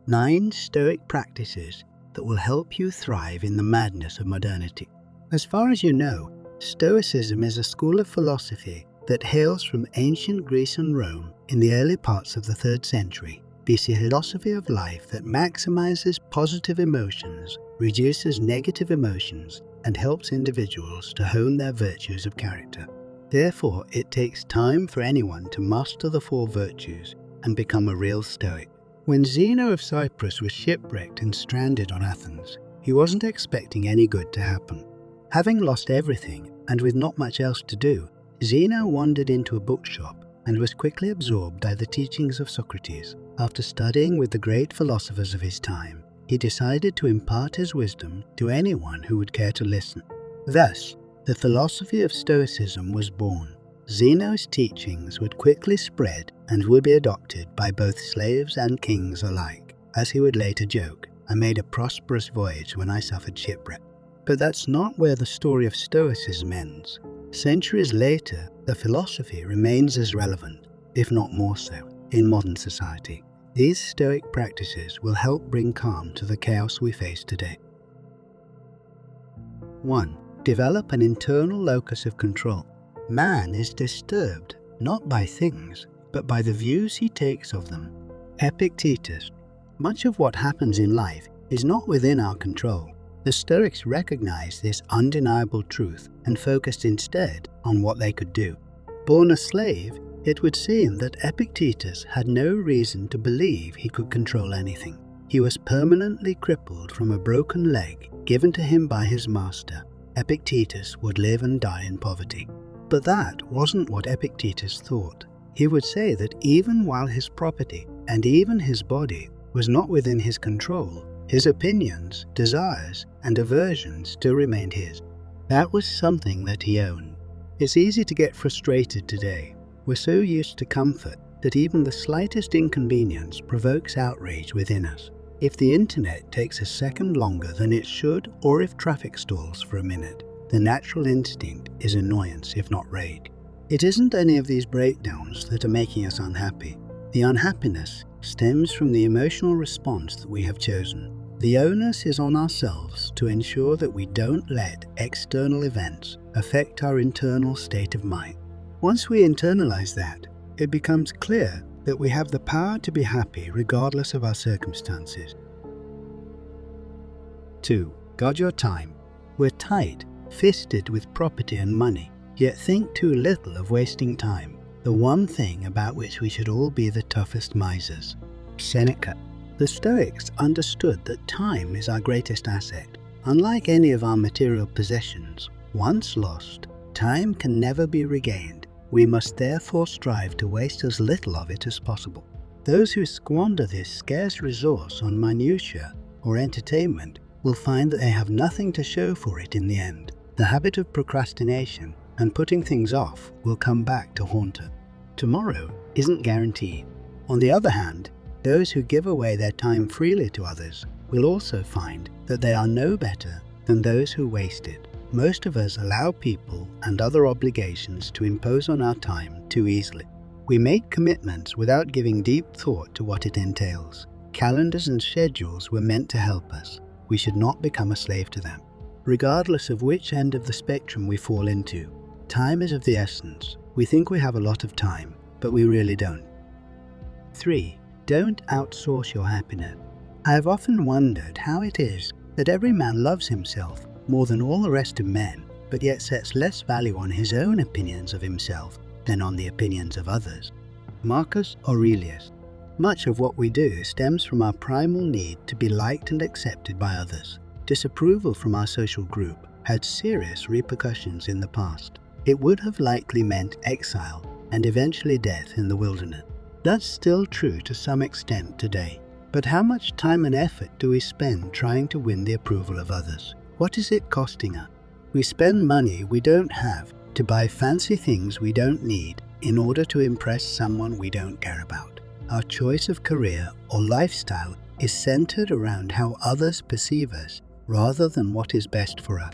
9 Stoic practices that will help you thrive in the madness of modernity. As far as you know, Stoicism is a school of philosophy that hails from ancient Greece and Rome in the early parts of the 3rd century. It's a philosophy of life that maximizes positive emotions, reduces negative emotions, and helps individuals to hone their virtues of character. Therefore, it takes time for anyone to master the 4 virtues and become a real Stoic. When Zeno of Cyprus was shipwrecked and stranded on Athens, he wasn't expecting any good to happen. Having lost everything and with not much else to do, Zeno wandered into a bookshop and was quickly absorbed by the teachings of Socrates. After studying with the great philosophers of his time, he decided to impart his wisdom to anyone who would care to listen. Thus, the philosophy of Stoicism was born. Zeno's teachings would quickly spread and would be adopted by both slaves and kings alike. As he would later joke, "I made a prosperous voyage when I suffered shipwreck." But that's not where the story of Stoicism ends. Centuries later, the philosophy remains as relevant, if not more so, in modern society. These Stoic practices will help bring calm to the chaos we face today. 1. Develop an internal locus of control. Man is disturbed not by things, but by the views he takes of them. Epictetus. Much of what happens in life is not within our control. The Stoics recognized this undeniable truth and focused instead on what they could do. Born a slave, it would seem that Epictetus had no reason to believe he could control anything. He was permanently crippled from a broken leg given to him by his master. Epictetus would live and die in poverty. But that wasn't what Epictetus thought. He would say that even while his property and even his body was not within his control, his opinions, desires, and aversions still remained his. That was something that he owned. It's easy to get frustrated today. We're so used to comfort that even the slightest inconvenience provokes outrage within us. If the internet takes a second longer than it should, or if traffic stalls for a minute, the natural instinct is annoyance, if not rage. It isn't any of these breakdowns that are making us unhappy. The unhappiness stems from the emotional response that we have chosen. The onus is on ourselves to ensure that we don't let external events affect our internal state of mind. Once we internalize that, it becomes clear that we have the power to be happy regardless of our circumstances. 2. Guard your time. We're tight-fisted with property and money, yet think too little of wasting time, the one thing about which we should all be the toughest misers. Seneca. The Stoics understood that time is our greatest asset. Unlike any of our material possessions, once lost, time can never be regained. We must therefore strive to waste as little of it as possible. Those who squander this scarce resource on minutiae or entertainment will find that they have nothing to show for it in the end. The habit of procrastination and putting things off will come back to haunt us. Tomorrow isn't guaranteed. On the other hand, those who give away their time freely to others will also find that they are no better than those who waste it. Most of us allow people and other obligations to impose on our time too easily. We make commitments without giving deep thought to what it entails. Calendars and schedules were meant to help us. We should not become a slave to them. Regardless of which end of the spectrum we fall into, time is of the essence. We think we have a lot of time, but we really don't. 3. Don't outsource your happiness. I have often wondered how it is that every man loves himself more than all the rest of men, but yet sets less value on his own opinions of himself than on the opinions of others. Marcus Aurelius. Much of what we do stems from our primal need to be liked and accepted by others. Disapproval from our social group had serious repercussions in the past. It would have likely meant exile and eventually death in the wilderness. That's still true to some extent today. But how much time and effort do we spend trying to win the approval of others? What is it costing us? We spend money we don't have to buy fancy things we don't need in order to impress someone we don't care about. Our choice of career or lifestyle is centered around how others perceive us rather than what is best for us.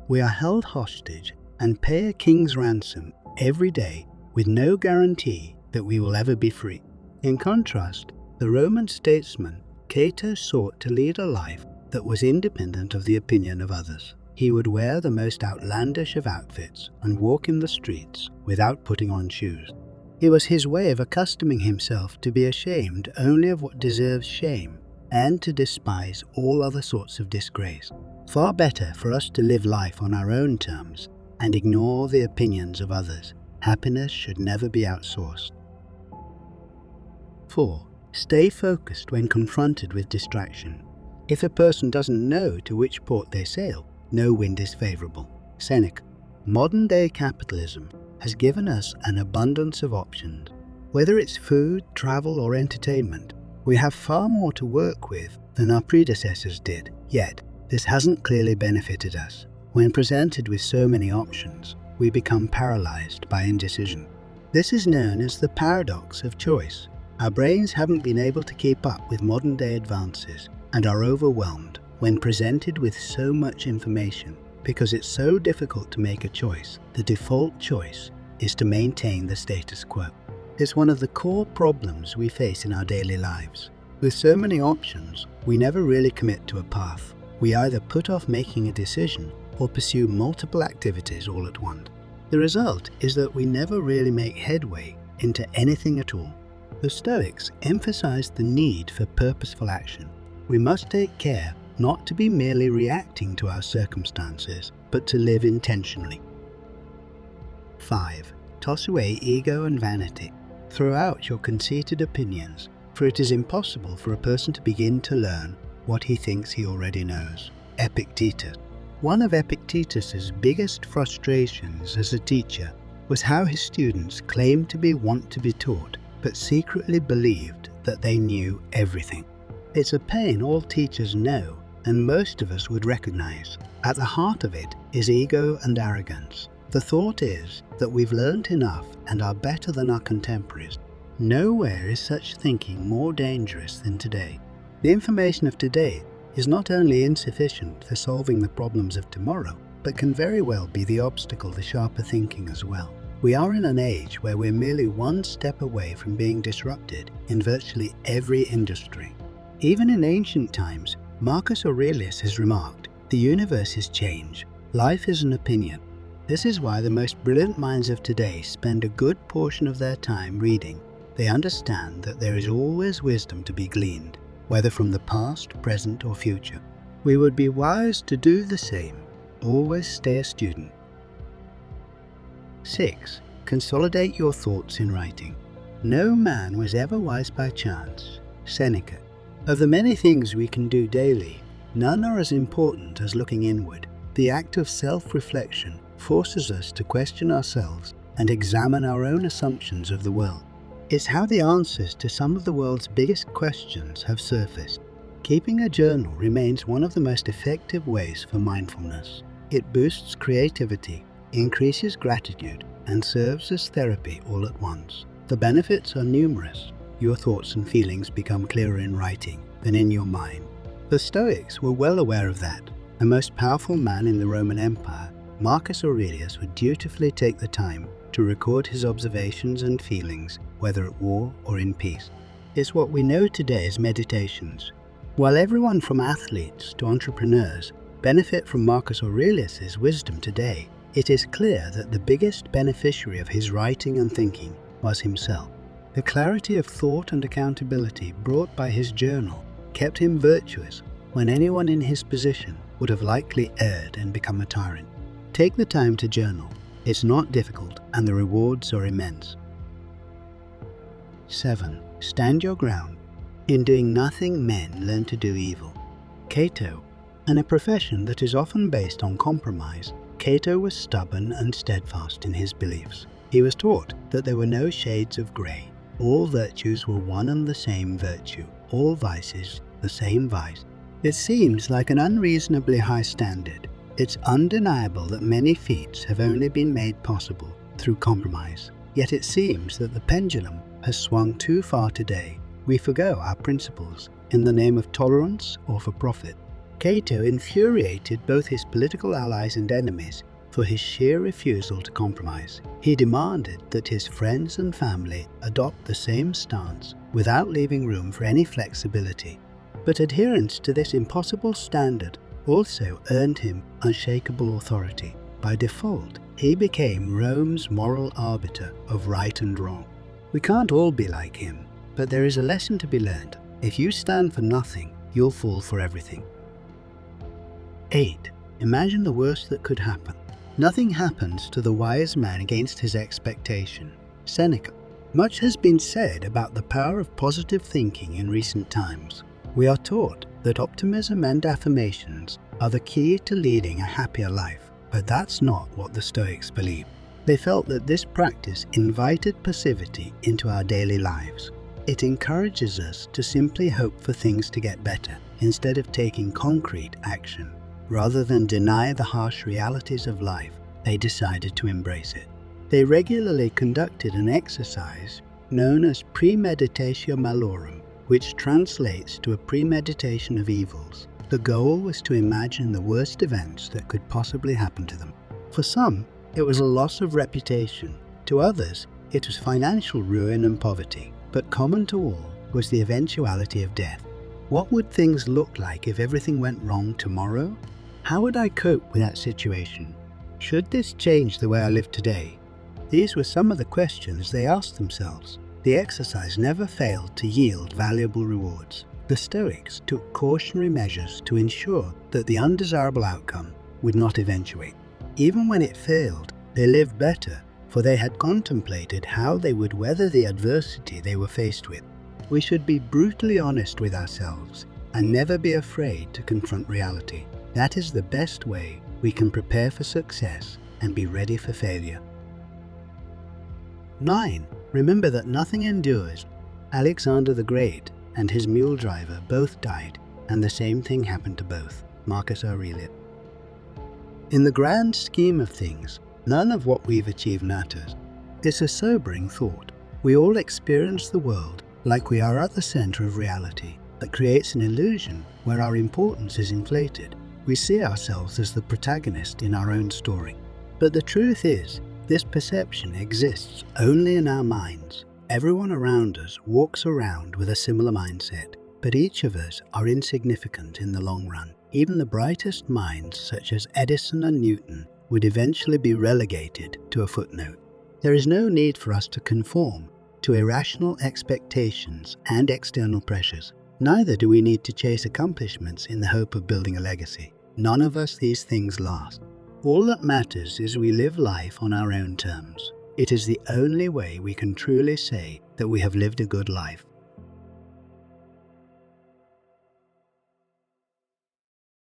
We are held hostage and pay a king's ransom every day with no guarantee that we will ever be free. In contrast, the Roman statesman Cato sought to lead a life that was independent of the opinion of others. He would wear the most outlandish of outfits and walk in the streets without putting on shoes. It was his way of accustoming himself to be ashamed only of what deserves shame and to despise all other sorts of disgrace. Far better for us to live life on our own terms and ignore the opinions of others. Happiness should never be outsourced. 4. Stay focused when confronted with distraction. If a person doesn't know to which port they sail, no wind is favorable. Seneca. Modern-day capitalism has given us an abundance of options. Whether it's food, travel, or entertainment, we have far more to work with than our predecessors did. Yet, this hasn't clearly benefited us. When presented with so many options, we become paralyzed by indecision. This is known as the paradox of choice. Our brains haven't been able to keep up with modern-day advances and are overwhelmed when presented with so much information. Because it's so difficult to make a choice, the default choice is to maintain the status quo. It's one of the core problems we face in our daily lives. With so many options, we never really commit to a path. We either put off making a decision or pursue multiple activities all at once. The result is that we never really make headway into anything at all. The Stoics emphasized the need for purposeful action. We must take care not to be merely reacting to our circumstances, but to live intentionally. 5. Toss away ego and vanity. Throw out your conceited opinions, for it is impossible for a person to begin to learn what he thinks he already knows. Epictetus. One of Epictetus's biggest frustrations as a teacher was how his students claimed to want to be taught, but secretly believed that they knew everything. It's a pain all teachers know, and most of us would recognize. At the heart of it is ego and arrogance. The thought is that we've learnt enough and are better than our contemporaries. Nowhere is such thinking more dangerous than today. The information of today is not only insufficient for solving the problems of tomorrow, but can very well be the obstacle to sharper thinking as well. We are in an age where we're merely one step away from being disrupted in virtually every industry. Even in ancient times, Marcus Aurelius has remarked, "The universe is change. Life is an opinion." This is why the most brilliant minds of today spend a good portion of their time reading. They understand that there is always wisdom to be gleaned, whether from the past, present, or future. We would be wise to do the same. Always stay a student. 6. Consolidate your thoughts in writing. No man was ever wise by chance. Seneca. Of the many things we can do daily, none are as important as looking inward. The act of self-reflection forces us to question ourselves and examine our own assumptions of the world. It's how the answers to some of the world's biggest questions have surfaced. Keeping a journal remains one of the most effective ways for mindfulness. It boosts creativity, increases gratitude, and serves as therapy all at once. The benefits are numerous. Your thoughts and feelings become clearer in writing than in your mind. The Stoics were well aware of that. The most powerful man in the Roman Empire, Marcus Aurelius, would dutifully take the time to record his observations and feelings, whether at war or in peace. It's what we know today as meditations. While everyone from athletes to entrepreneurs benefit from Marcus Aurelius's wisdom today, it is clear that the biggest beneficiary of his writing and thinking was himself. The clarity of thought and accountability brought by his journal kept him virtuous when anyone in his position would have likely erred and become a tyrant. Take the time to journal. It's not difficult and the rewards are immense. 7. Stand your ground. In doing nothing, men learn to do evil. Cato. In a profession that is often based on compromise, Cato was stubborn and steadfast in his beliefs. He was taught that there were no shades of grey. All virtues were one and the same virtue, all vices the same vice. It seems like an unreasonably high standard. It's undeniable that many feats have only been made possible through compromise. Yet it seems that the pendulum has swung too far today. We forgo our principles in the name of tolerance or for profit. Cato infuriated both his political allies and enemies for his sheer refusal to compromise. He demanded that his friends and family adopt the same stance without leaving room for any flexibility. But adherence to this impossible standard also earned him unshakable authority. By default, he became Rome's moral arbiter of right and wrong. We can't all be like him, but there is a lesson to be learned. If you stand for nothing, you'll fall for everything. 8. Imagine the worst that could happen. Nothing happens to the wise man against his expectation. Seneca. Much has been said about the power of positive thinking in recent times. We are taught that optimism and affirmations are the key to leading a happier life, but that's not what the Stoics believed. They felt that this practice invited passivity into our daily lives. It encourages us to simply hope for things to get better instead of taking concrete action. Rather than deny the harsh realities of life, they decided to embrace it. They regularly conducted an exercise known as premeditatio malorum, which translates to a premeditation of evils. The goal was to imagine the worst events that could possibly happen to them. For some, it was a loss of reputation. To others, it was financial ruin and poverty. But common to all was the eventuality of death. What would things look like if everything went wrong tomorrow? How would I cope with that situation? Should this change the way I live today? These were some of the questions they asked themselves. The exercise never failed to yield valuable rewards. The Stoics took cautionary measures to ensure that the undesirable outcome would not eventuate. Even when it failed, they lived better, for they had contemplated how they would weather the adversity they were faced with. We should be brutally honest with ourselves and never be afraid to confront reality. That is the best way we can prepare for success and be ready for failure. 9. Remember that nothing endures. Alexander the Great and his mule driver both died, and the same thing happened to both. Marcus Aurelius. In the grand scheme of things, none of what we've achieved matters. It's a sobering thought. We all experience the world like we are at the center of reality. That creates an illusion where our importance is inflated. We see ourselves as the protagonist in our own story. But the truth is, this perception exists only in our minds. Everyone around us walks around with a similar mindset, but each of us are insignificant in the long run. Even the brightest minds, such as Edison and Newton, would eventually be relegated to a footnote. There is no need for us to conform to irrational expectations and external pressures. Neither do we need to chase accomplishments in the hope of building a legacy. None of us these things last. All that matters is we live life on our own terms. It is the only way we can truly say that we have lived a good life.